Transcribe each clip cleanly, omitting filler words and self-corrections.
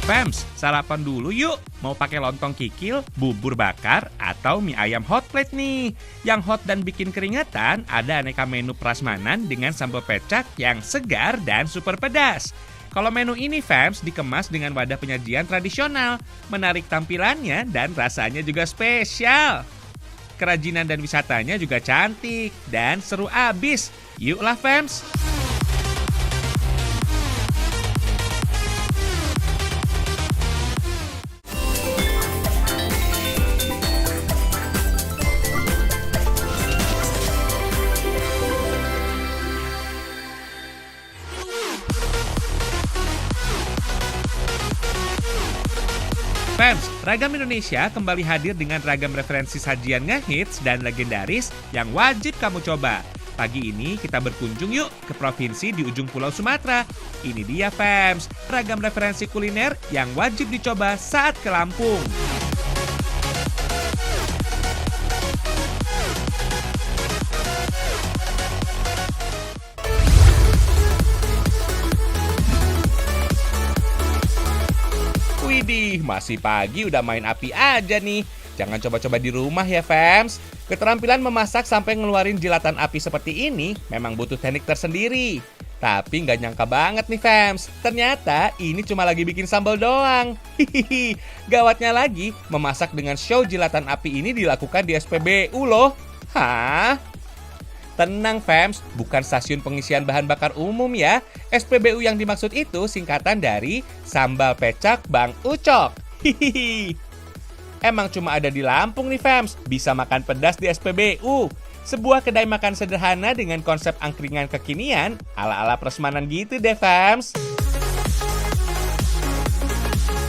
Fams, sarapan dulu yuk. Mau pakai lontong kikil, bubur bakar, atau mie ayam hot plate nih. Yang hot dan bikin keringetan, ada aneka menu prasmanan dengan sambal pecak yang segar dan super pedas. Kalau menu ini, Fams, dikemas dengan wadah penyajian tradisional, menarik tampilannya dan rasanya juga spesial. Kerajinan dan wisatanya juga cantik dan seru abis. Yuklah, Fams. Fans, Ragam Indonesia kembali hadir dengan ragam referensi sajian ngehits dan legendaris yang wajib kamu coba. Pagi ini kita berkunjung yuk ke provinsi di ujung Pulau Sumatera. Ini dia fans, ragam referensi kuliner yang wajib dicoba saat ke Lampung. Widih, masih pagi udah main api aja nih. Jangan coba-coba di rumah ya, fams. Keterampilan memasak sampai ngeluarin jilatan api seperti ini memang butuh teknik tersendiri. Tapi nggak nyangka banget nih, fams. Ternyata ini cuma lagi bikin sambal doang. Hihihi. Gawatnya lagi, memasak dengan show jilatan api ini dilakukan di SPBU loh. Hah? Tenang fams, bukan stasiun pengisian bahan bakar umum ya. SPBU yang dimaksud itu singkatan dari Sambal Pecak Bang Ucok. Hihihi. Emang cuma ada di Lampung nih fams, bisa makan pedas di SPBU. Sebuah kedai makan sederhana dengan konsep angkringan kekinian, ala-ala prasmanan gitu deh fams.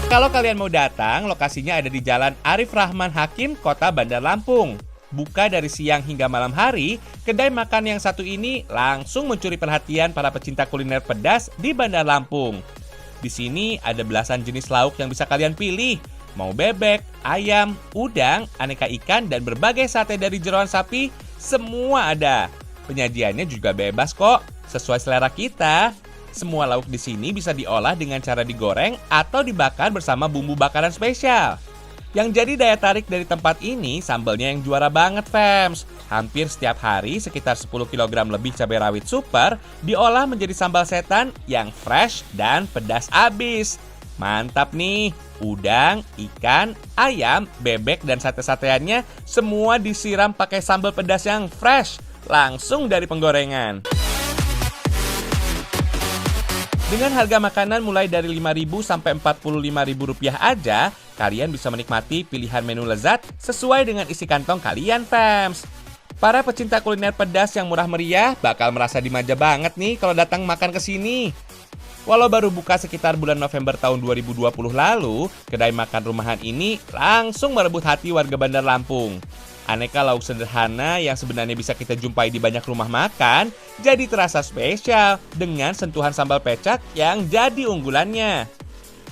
Kalau kalian mau datang, lokasinya ada di Jalan Arif Rahman Hakim, Kota Bandar Lampung. Buka dari siang hingga malam hari, kedai makan yang satu ini langsung mencuri perhatian para pecinta kuliner pedas di Bandar Lampung. Di sini ada belasan jenis lauk yang bisa kalian pilih. Mau bebek, ayam, udang, aneka ikan, dan berbagai sate dari jeroan sapi, semua ada. Penyajiannya juga bebas kok, sesuai selera kita. Semua lauk di sini bisa diolah dengan cara digoreng atau dibakar bersama bumbu bakaran spesial. Yang jadi daya tarik dari tempat ini, sambalnya yang juara banget, fams. Hampir setiap hari, sekitar 10 kg lebih cabai rawit super diolah menjadi sambal setan yang fresh dan pedas abis. Mantap nih, udang, ikan, ayam, bebek, dan sate-sateannya semua disiram pakai sambal pedas yang fresh, langsung dari penggorengan. Dengan harga makanan mulai dari Rp5.000 sampai Rp45.000 aja, kalian bisa menikmati pilihan menu lezat sesuai dengan isi kantong kalian, fams. Para pecinta kuliner pedas yang murah meriah bakal merasa dimanja banget nih kalau datang makan ke sini. Walau baru buka sekitar bulan November tahun 2020 lalu, kedai makan rumahan ini langsung merebut hati warga Bandar Lampung. Aneka lauk sederhana yang sebenarnya bisa kita jumpai di banyak rumah makan, jadi terasa spesial dengan sentuhan sambal pecak yang jadi unggulannya.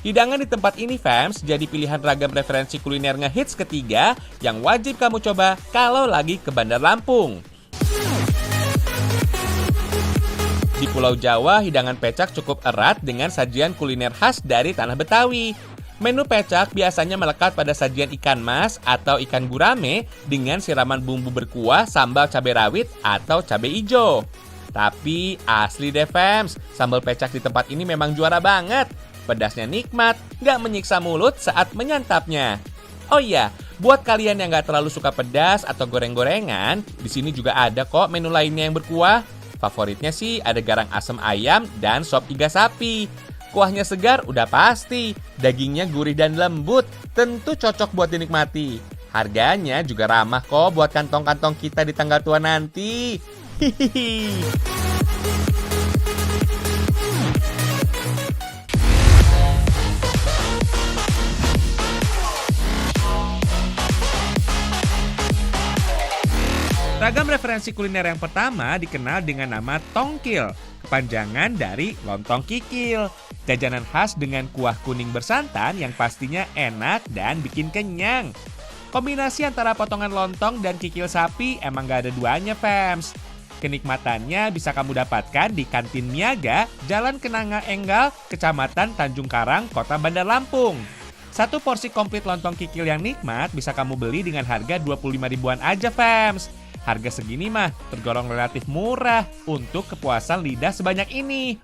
Hidangan di tempat ini, fams, jadi pilihan ragam referensi kuliner ngehits ketiga yang wajib kamu coba kalau lagi ke Bandar Lampung. Di Pulau Jawa, hidangan pecak cukup erat dengan sajian kuliner khas dari tanah Betawi. Menu pecak biasanya melekat pada sajian ikan mas atau ikan gurame dengan siraman bumbu berkuah sambal cabai rawit atau cabai hijau. Tapi asli deh fams, sambal pecak di tempat ini memang juara banget. Pedasnya nikmat, gak menyiksa mulut saat menyantapnya. Oh iya, buat kalian yang gak terlalu suka pedas atau goreng-gorengan, di sini juga ada kok menu lainnya yang berkuah. Favoritnya sih ada garang asam ayam dan sop iga sapi. Kuahnya segar udah pasti, dagingnya gurih dan lembut, tentu cocok buat dinikmati. Harganya juga ramah kok buat kantong-kantong kita di tanggal tua nanti. Hihihi. Ragam referensi kuliner yang pertama dikenal dengan nama tongkil, kepanjangan dari lontong kikil. Jajanan khas dengan kuah kuning bersantan yang pastinya enak dan bikin kenyang. Kombinasi antara potongan lontong dan kikil sapi emang gak ada duanya, fams. Kenikmatannya bisa kamu dapatkan di Kantin Niaga, Jalan Kenanga Enggal, Kecamatan Tanjung Karang, Kota Bandar Lampung. Satu porsi komplit lontong kikil yang nikmat bisa kamu beli dengan harga 25 ribuan aja, fams. Harga segini mah tergolong relatif murah untuk kepuasan lidah sebanyak ini.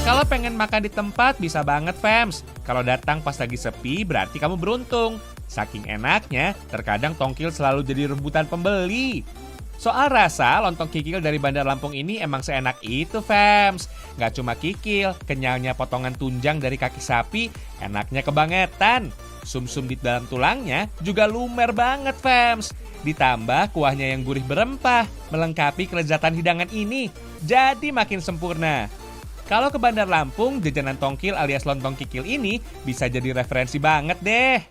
Kalau pengen makan di tempat bisa banget, fams. Kalau datang pas lagi sepi berarti kamu beruntung. Saking enaknya, terkadang tongkil selalu jadi rebutan pembeli. Soal rasa, lontong kikil dari Bandar Lampung ini emang seenak itu, fams. Nggak cuma kikil, kenyalnya potongan tunjang dari kaki sapi, enaknya kebangetan. Sum-sum di dalam tulangnya juga lumer banget, fams. Ditambah kuahnya yang gurih berempah, melengkapi kelezatan hidangan ini. Jadi makin sempurna. Kalau ke Bandar Lampung, jajanan tongkil alias lontong kikil ini bisa jadi referensi banget deh.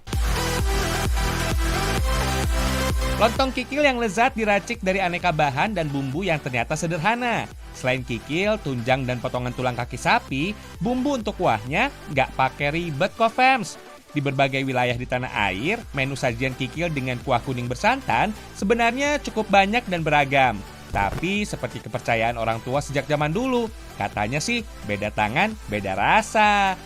Lontong kikil yang lezat diracik dari aneka bahan dan bumbu yang ternyata sederhana. Selain kikil, tunjang, dan potongan tulang kaki sapi, bumbu untuk kuahnya nggak pakai ribet kok, fams. Di berbagai wilayah di tanah air, menu sajian kikil dengan kuah kuning bersantan sebenarnya cukup banyak dan beragam. Tapi seperti kepercayaan orang tua sejak zaman dulu, katanya sih beda tangan, beda rasa.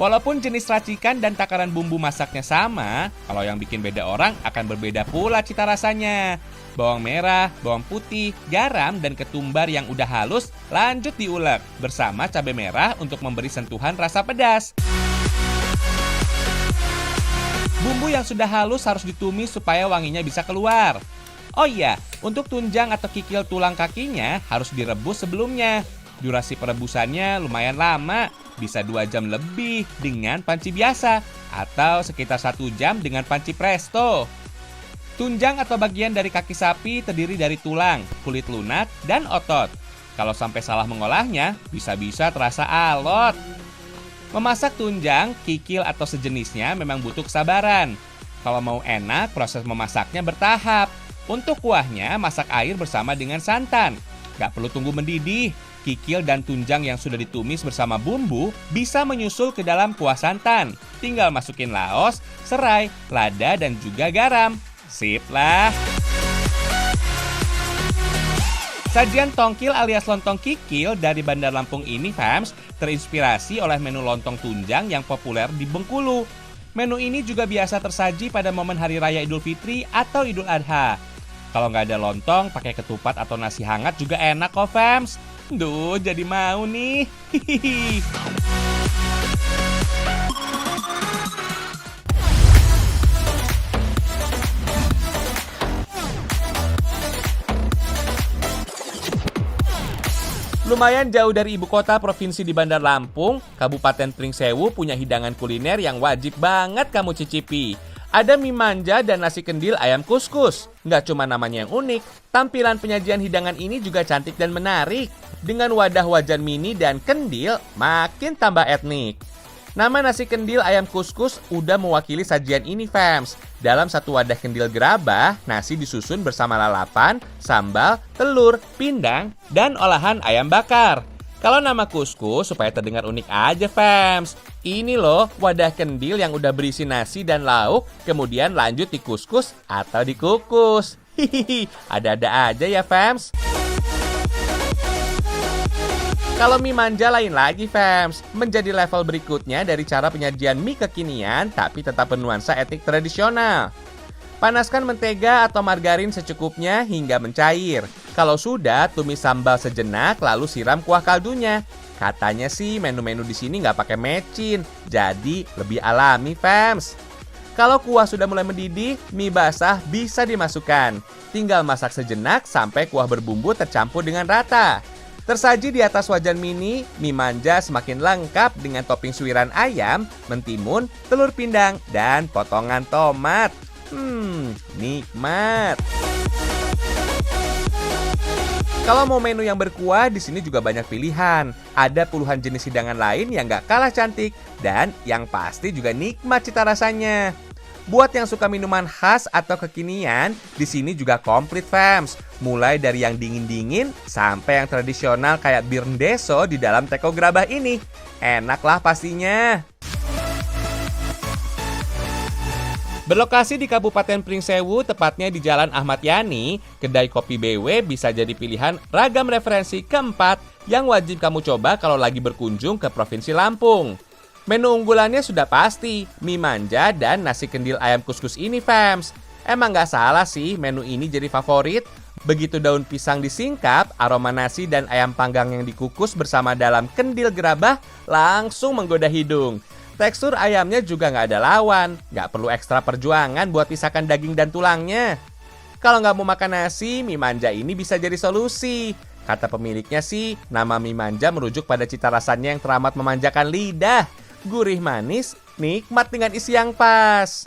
Walaupun jenis racikan dan takaran bumbu masaknya sama, kalau yang bikin beda orang akan berbeda pula cita rasanya. Bawang merah, bawang putih, garam, dan ketumbar yang udah halus lanjut diulek bersama cabai merah untuk memberi sentuhan rasa pedas. Bumbu yang sudah halus harus ditumis supaya wanginya bisa keluar. Oh iya, untuk tunjang atau kikil tulang kakinya harus direbus sebelumnya. Durasi perebusannya lumayan lama, bisa 2 jam lebih dengan panci biasa, atau sekitar 1 jam dengan panci presto. Tunjang atau bagian dari kaki sapi terdiri dari tulang, kulit lunak, dan otot. Kalau sampai salah mengolahnya, bisa-bisa terasa alot. Memasak tunjang, kikil, atau sejenisnya memang butuh kesabaran. Kalau mau enak, proses memasaknya bertahap. Untuk kuahnya, masak air bersama dengan santan. Gak perlu tunggu mendidih. Kikil dan tunjang yang sudah ditumis bersama bumbu bisa menyusul ke dalam kuah santan. Tinggal masukin laos, serai, lada, dan juga garam. Sip lah! Sajian tongkil alias lontong kikil dari Bandar Lampung ini, fams, terinspirasi oleh menu lontong tunjang yang populer di Bengkulu. Menu ini juga biasa tersaji pada momen Hari Raya Idul Fitri atau Idul Adha. Kalau nggak ada lontong, pakai ketupat atau nasi hangat juga enak kok, fams. Duh, jadi mau nih. Lumayan jauh dari ibu kota provinsi di Bandar Lampung, Kabupaten Pringsewu punya hidangan kuliner yang wajib banget kamu cicipi. Ada mie manja dan nasi kendil ayam kuskus. Nggak cuma namanya yang unik, tampilan penyajian hidangan ini juga cantik dan menarik. Dengan wadah wajan mini dan kendil, makin tambah etnik. Nama nasi kendil ayam kuskus udah mewakili sajian ini, fams. Dalam satu wadah kendil gerabah, nasi disusun bersama lalapan, sambal, telur, pindang, dan olahan ayam bakar. Kalau nama kuskus supaya terdengar unik aja, fams. Ini loh wadah kendil yang udah berisi nasi dan lauk, kemudian lanjut dikuskus atau dikukus. Hihihi, ada-ada aja ya, fams. Kalau mie manja lain lagi, fams. Menjadi level berikutnya dari cara penyajian mie kekinian, tapi tetap bernuansa etnik tradisional. Panaskan mentega atau margarin secukupnya hingga mencair. Kalau sudah, tumis sambal sejenak lalu siram kuah kaldunya. Katanya sih menu-menu di sini nggak pakai mecin, jadi lebih alami, fams. Kalau kuah sudah mulai mendidih, mie basah bisa dimasukkan. Tinggal masak sejenak sampai kuah berbumbu tercampur dengan rata. Tersaji di atas wajan mini, mie manja semakin lengkap dengan topping suiran ayam, mentimun, telur pindang, dan potongan tomat. Nikmat. Kalau mau menu yang berkuah, di sini juga banyak pilihan. Ada puluhan jenis hidangan lain yang gak kalah cantik dan yang pasti juga nikmat cita rasanya. Buat yang suka minuman khas atau kekinian, di sini juga komplit, fams. Mulai dari yang dingin-dingin sampai yang tradisional kayak bir ndeso di dalam teko gerabah ini. Enak lah pastinya. Berlokasi di Kabupaten Pringsewu, tepatnya di Jalan Ahmad Yani, kedai kopi BW bisa jadi pilihan ragam referensi keempat yang wajib kamu coba kalau lagi berkunjung ke Provinsi Lampung. Menu unggulannya sudah pasti, mie manja dan nasi kendil ayam kuskus ini, fams. Emang nggak salah sih menu ini jadi favorit. Begitu daun pisang disingkap, aroma nasi dan ayam panggang yang dikukus bersama dalam kendil gerabah langsung menggoda hidung. Tekstur ayamnya juga nggak ada lawan, nggak perlu ekstra perjuangan buat pisahkan daging dan tulangnya. Kalau nggak mau makan nasi, mie manja ini bisa jadi solusi. Kata pemiliknya sih, nama mie manja merujuk pada cita rasanya yang teramat memanjakan lidah. Gurih manis, nikmat dengan isi yang pas.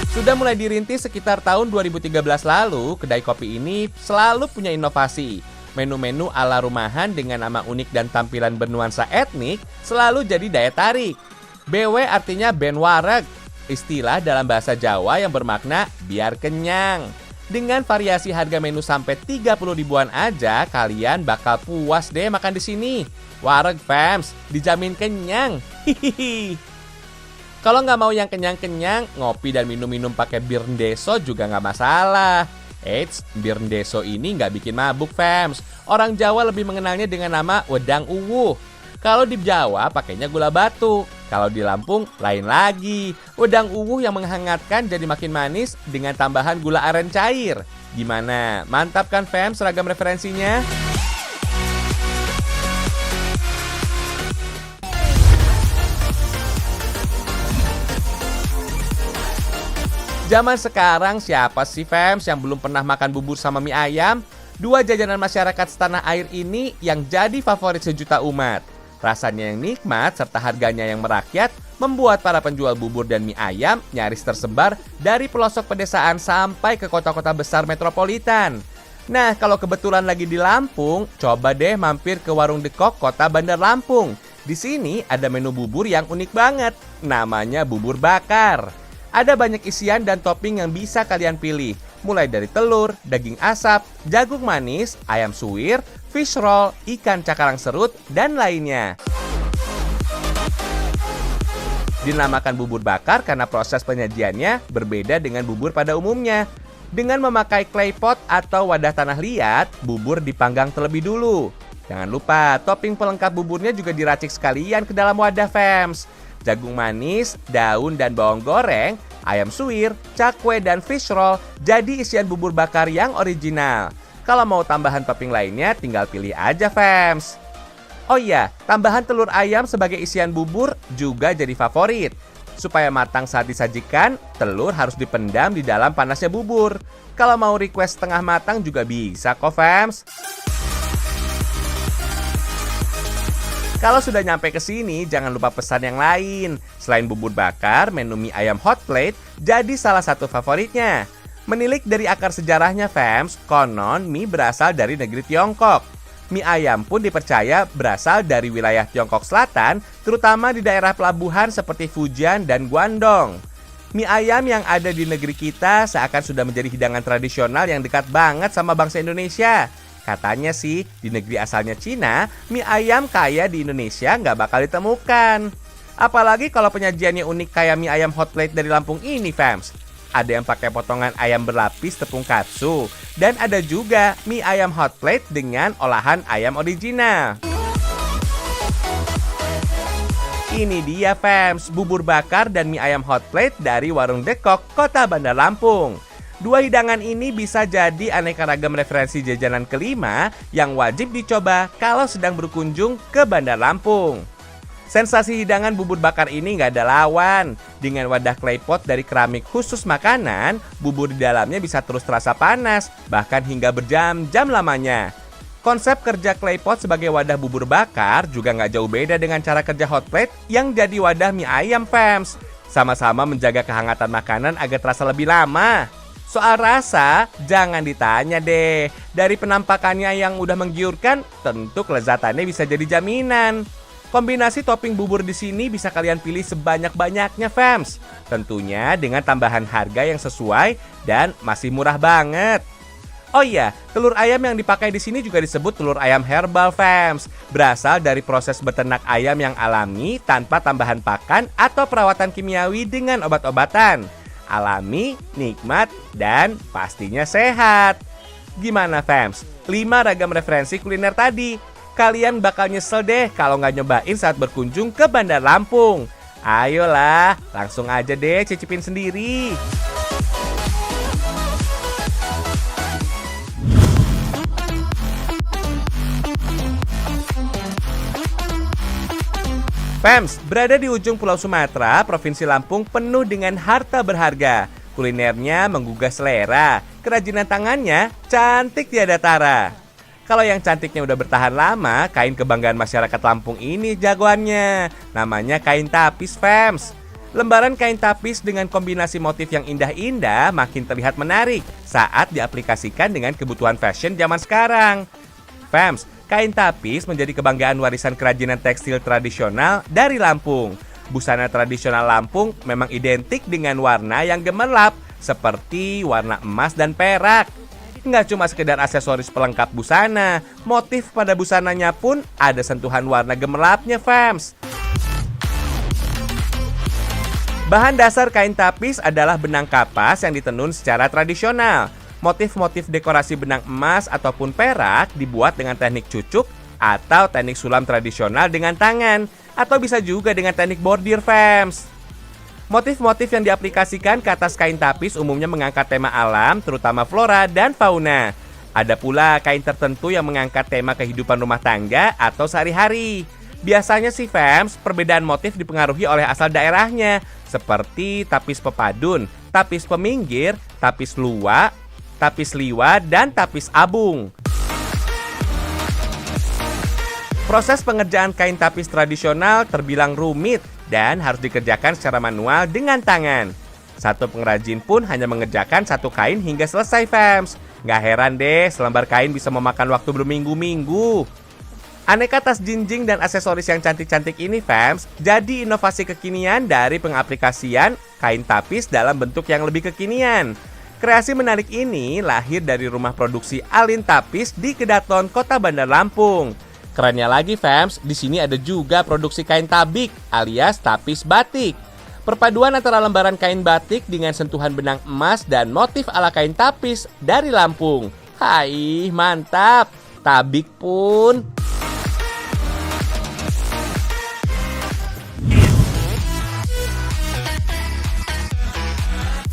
Sudah mulai dirintis sekitar tahun 2013 lalu, kedai kopi ini selalu punya inovasi. Menu-menu ala rumahan dengan nama unik dan tampilan bernuansa etnik selalu jadi daya tarik. BW artinya ben wareg, istilah dalam bahasa Jawa yang bermakna biar kenyang. Dengan variasi harga menu sampai 30 ribuan aja, kalian bakal puas deh makan di sini. Wareg fams, dijamin kenyang. Hihihi. Kalau nggak mau yang kenyang-kenyang, ngopi dan minum-minum pakai bir ndeso juga nggak masalah. Eits, bir ndeso ini nggak bikin mabuk, fams. Orang Jawa lebih mengenalnya dengan nama wedang uwuh. Kalau di Jawa pakainya gula batu. Kalau di Lampung lain lagi. Wedang uwuh yang menghangatkan jadi makin manis dengan tambahan gula aren cair. Gimana? Mantap kan, fams, seragam referensinya? Zaman sekarang siapa sih, fams, yang belum pernah makan bubur sama mie ayam? Dua jajanan masyarakat setanah air ini yang jadi favorit sejuta umat. Rasanya yang nikmat serta harganya yang merakyat membuat para penjual bubur dan mie ayam nyaris tersebar dari pelosok pedesaan sampai ke kota-kota besar metropolitan. Nah, kalau kebetulan lagi di Lampung, coba deh mampir ke Warung Dekok Kota Bandar Lampung. Di sini ada menu bubur yang unik banget, namanya bubur bakar. Ada banyak isian dan topping yang bisa kalian pilih, mulai dari telur, daging asap, jagung manis, ayam suwir, fish roll, ikan cakarang serut, dan lainnya. Dinamakan bubur bakar karena proses penyajiannya berbeda dengan bubur pada umumnya. Dengan memakai clay pot atau wadah tanah liat, bubur dipanggang terlebih dulu. Jangan lupa, topping pelengkap buburnya juga diracik sekalian ke dalam wadah, fams. Jagung manis, daun dan bawang goreng, ayam suwir, cakwe, dan fish roll jadi isian bubur bakar yang original. Kalau mau tambahan topping lainnya, tinggal pilih aja, fams. Oh iya, tambahan telur ayam sebagai isian bubur juga jadi favorit. Supaya matang saat disajikan, telur harus dipendam di dalam panasnya bubur. Kalau mau request setengah matang juga bisa kok, fams. Kalau sudah nyampe ke sini, jangan lupa pesan yang lain. Selain bubur bakar, menu mie ayam hot plate jadi salah satu favoritnya. Menilik dari akar sejarahnya, fams, konon mie berasal dari negeri Tiongkok. Mie ayam pun dipercaya berasal dari wilayah Tiongkok Selatan, terutama di daerah pelabuhan seperti Fujian dan Guangdong. Mie ayam yang ada di negeri kita seakan sudah menjadi hidangan tradisional yang dekat banget sama bangsa Indonesia. Katanya sih, di negeri asalnya Cina, mie ayam kaya di Indonesia nggak bakal ditemukan. Apalagi kalau penyajiannya unik kayak mie ayam hot plate dari Lampung ini, fams. Ada yang pakai potongan ayam berlapis tepung katsu. Dan ada juga mie ayam hot plate dengan olahan ayam original. Ini dia, fams, bubur bakar dan mie ayam hot plate dari Warung Dekok, Kota Bandar Lampung. Dua hidangan ini bisa jadi aneka ragam referensi jajanan kelima yang wajib dicoba kalau sedang berkunjung ke Bandar Lampung. Sensasi hidangan bubur bakar ini nggak ada lawan. Dengan wadah claypot dari keramik khusus makanan, bubur di dalamnya bisa terus terasa panas, bahkan hingga berjam-jam lamanya. Konsep kerja claypot sebagai wadah bubur bakar juga nggak jauh beda dengan cara kerja hot plate yang jadi wadah mie ayam, fams. Sama-sama menjaga kehangatan makanan agar terasa lebih lama. Soal rasa, jangan ditanya deh. Dari penampakannya yang udah menggiurkan, tentu kelezatannya bisa jadi jaminan. Kombinasi topping bubur di sini bisa kalian pilih sebanyak-banyaknya, fams. Tentunya dengan tambahan harga yang sesuai dan masih murah banget. Oh iya, telur ayam yang dipakai di sini juga disebut telur ayam herbal, fams. Berasal dari proses beternak ayam yang alami tanpa tambahan pakan atau perawatan kimiawi dengan obat-obatan. Alami, nikmat, dan pastinya sehat. Gimana, fams? 5 ragam referensi kuliner tadi. Kalian bakal nyesel deh kalau nggak nyobain saat berkunjung ke Bandar Lampung. Ayolah, langsung aja deh cicipin sendiri. Fams, berada di ujung Pulau Sumatera, Provinsi Lampung penuh dengan harta berharga. Kulinernya menggugah selera, kerajinan tangannya cantik tiada tara. Kalau yang cantiknya udah bertahan lama, kain kebanggaan masyarakat Lampung ini jagoannya. Namanya kain tapis, Fams. Lembaran kain tapis dengan kombinasi motif yang indah-indah makin terlihat menarik saat diaplikasikan dengan kebutuhan fashion zaman sekarang. Fams, kain tapis menjadi kebanggaan warisan kerajinan tekstil tradisional dari Lampung. Busana tradisional Lampung memang identik dengan warna yang gemerlap, seperti warna emas dan perak. Nggak cuma sekedar aksesoris pelengkap busana, motif pada busananya pun ada sentuhan warna gemerlapnya, fams. Bahan dasar kain tapis adalah benang kapas yang ditenun secara tradisional. Motif-motif dekorasi benang emas ataupun perak dibuat dengan teknik cucuk atau teknik sulam tradisional dengan tangan, atau bisa juga dengan teknik bordir, fams. Motif-motif yang diaplikasikan ke atas kain tapis umumnya mengangkat tema alam, terutama flora dan fauna. Ada pula kain tertentu yang mengangkat tema kehidupan rumah tangga atau sehari-hari. Biasanya sih, fams, perbedaan motif dipengaruhi oleh asal daerahnya, seperti tapis pepadun, tapis peminggir, tapis luwak, tapis liwat, dan tapis abung. Proses pengerjaan kain tapis tradisional terbilang rumit dan harus dikerjakan secara manual dengan tangan. Satu pengrajin pun hanya mengerjakan satu kain hingga selesai, fams. Nggak heran deh, selembar kain bisa memakan waktu berminggu-minggu. Aneka tas jinjing dan aksesoris yang cantik-cantik ini, fams, jadi inovasi kekinian dari pengaplikasian kain tapis dalam bentuk yang lebih kekinian. Kreasi menarik ini lahir dari rumah produksi Alin Tapis di Kedaton, Kota Bandar Lampung. Kerennya lagi, fams, di sini ada juga produksi kain tabik alias tapis batik. Perpaduan antara lembaran kain batik dengan sentuhan benang emas dan motif ala kain tapis dari Lampung. Hai, mantap! Tabik pun.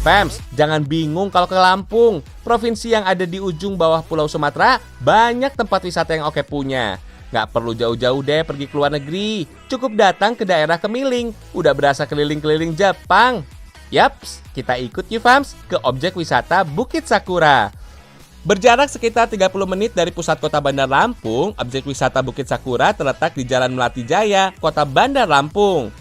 Fams, jangan bingung kalau ke Lampung. Provinsi yang ada di ujung bawah Pulau Sumatera, banyak tempat wisata yang oke punya. Nggak perlu jauh-jauh deh pergi ke luar negeri. Cukup datang ke daerah Kemiling. Udah berasa keliling-keliling Jepang. Yaps, kita ikut yuk, Fams, ke objek wisata Bukit Sakura. Berjarak sekitar 30 menit dari pusat kota Bandar Lampung, objek wisata Bukit Sakura terletak di Jalan Melati Jaya, Kota Bandar Lampung.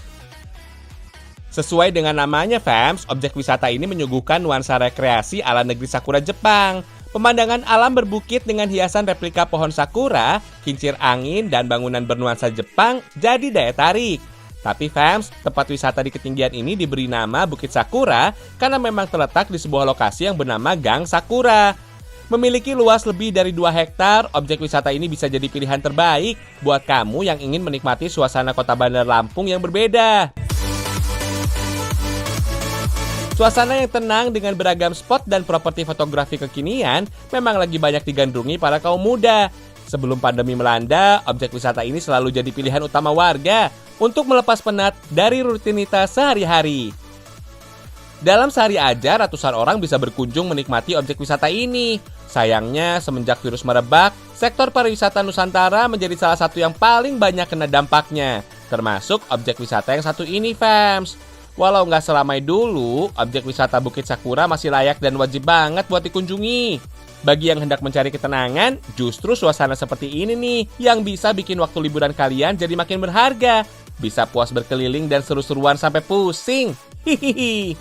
Sesuai dengan namanya, fams, objek wisata ini menyuguhkan nuansa rekreasi ala negeri sakura Jepang. Pemandangan alam berbukit dengan hiasan replika pohon sakura, kincir angin, dan bangunan bernuansa Jepang jadi daya tarik. Tapi fams, tempat wisata di ketinggian ini diberi nama Bukit Sakura karena memang terletak di sebuah lokasi yang bernama Gang Sakura. Memiliki luas lebih dari 2 hektar, objek wisata ini bisa jadi pilihan terbaik buat kamu yang ingin menikmati suasana kota Bandar Lampung yang berbeda. Suasana yang tenang dengan beragam spot dan properti fotografi kekinian memang lagi banyak digandrungi para kaum muda. Sebelum pandemi melanda, objek wisata ini selalu jadi pilihan utama warga untuk melepas penat dari rutinitas sehari-hari. Dalam sehari aja, ratusan orang bisa berkunjung menikmati objek wisata ini. Sayangnya, semenjak virus merebak, sektor pariwisata Nusantara menjadi salah satu yang paling banyak kena dampaknya, termasuk objek wisata yang satu ini, fams. Walau nggak selamai dulu, objek wisata Bukit Sakura masih layak dan wajib banget buat dikunjungi. Bagi yang hendak mencari ketenangan, justru suasana seperti ini nih yang bisa bikin waktu liburan kalian jadi makin berharga. Bisa puas berkeliling dan seru-seruan sampai pusing. Hihihi.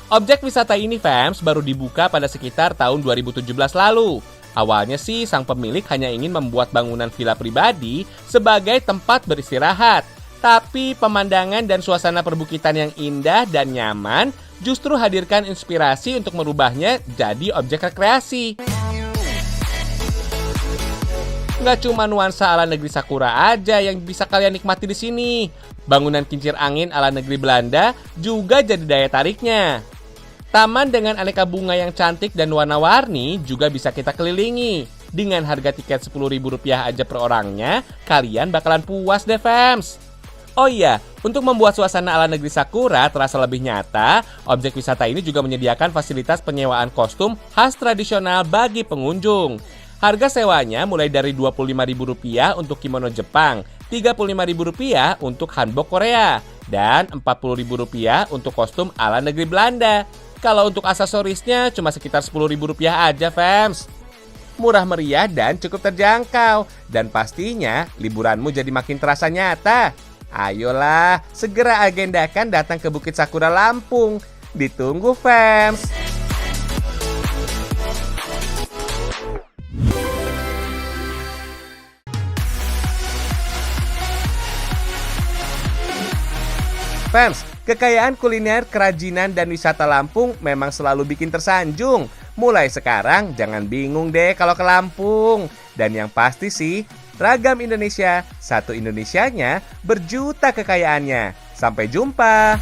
Objek wisata ini, fams, baru dibuka pada sekitar tahun 2017 lalu. Awalnya sih sang pemilik hanya ingin membuat bangunan villa pribadi sebagai tempat beristirahat. Tapi pemandangan dan suasana perbukitan yang indah dan nyaman justru hadirkan inspirasi untuk merubahnya jadi objek rekreasi. Nggak cuma nuansa ala negeri Sakura aja yang bisa kalian nikmati di sini. Bangunan kincir angin ala negeri Belanda juga jadi daya tariknya. Taman dengan aneka bunga yang cantik dan warna-warni juga bisa kita kelilingi. Dengan harga tiket Rp10.000 aja per orangnya, kalian bakalan puas deh, fams. Oh iya, untuk membuat suasana ala negeri Sakura terasa lebih nyata, objek wisata ini juga menyediakan fasilitas penyewaan kostum khas tradisional bagi pengunjung. Harga sewanya mulai dari Rp25.000 untuk kimono Jepang, Rp35.000 untuk hanbok Korea, dan Rp40.000 untuk kostum ala negeri Belanda. Kalau untuk aksesorisnya cuma sekitar Rp10.000 aja, fams. Murah meriah dan cukup terjangkau. Dan pastinya liburanmu jadi makin terasa nyata. Ayolah, segera agendakan datang ke Bukit Sakura Lampung. Ditunggu, fans. Fans, kekayaan kuliner, kerajinan, dan wisata Lampung memang selalu bikin tersanjung. Mulai sekarang, jangan bingung deh kalau ke Lampung. Dan yang pasti sih, ragam Indonesia, satu Indonesianya, berjuta kekayaannya. Sampai jumpa!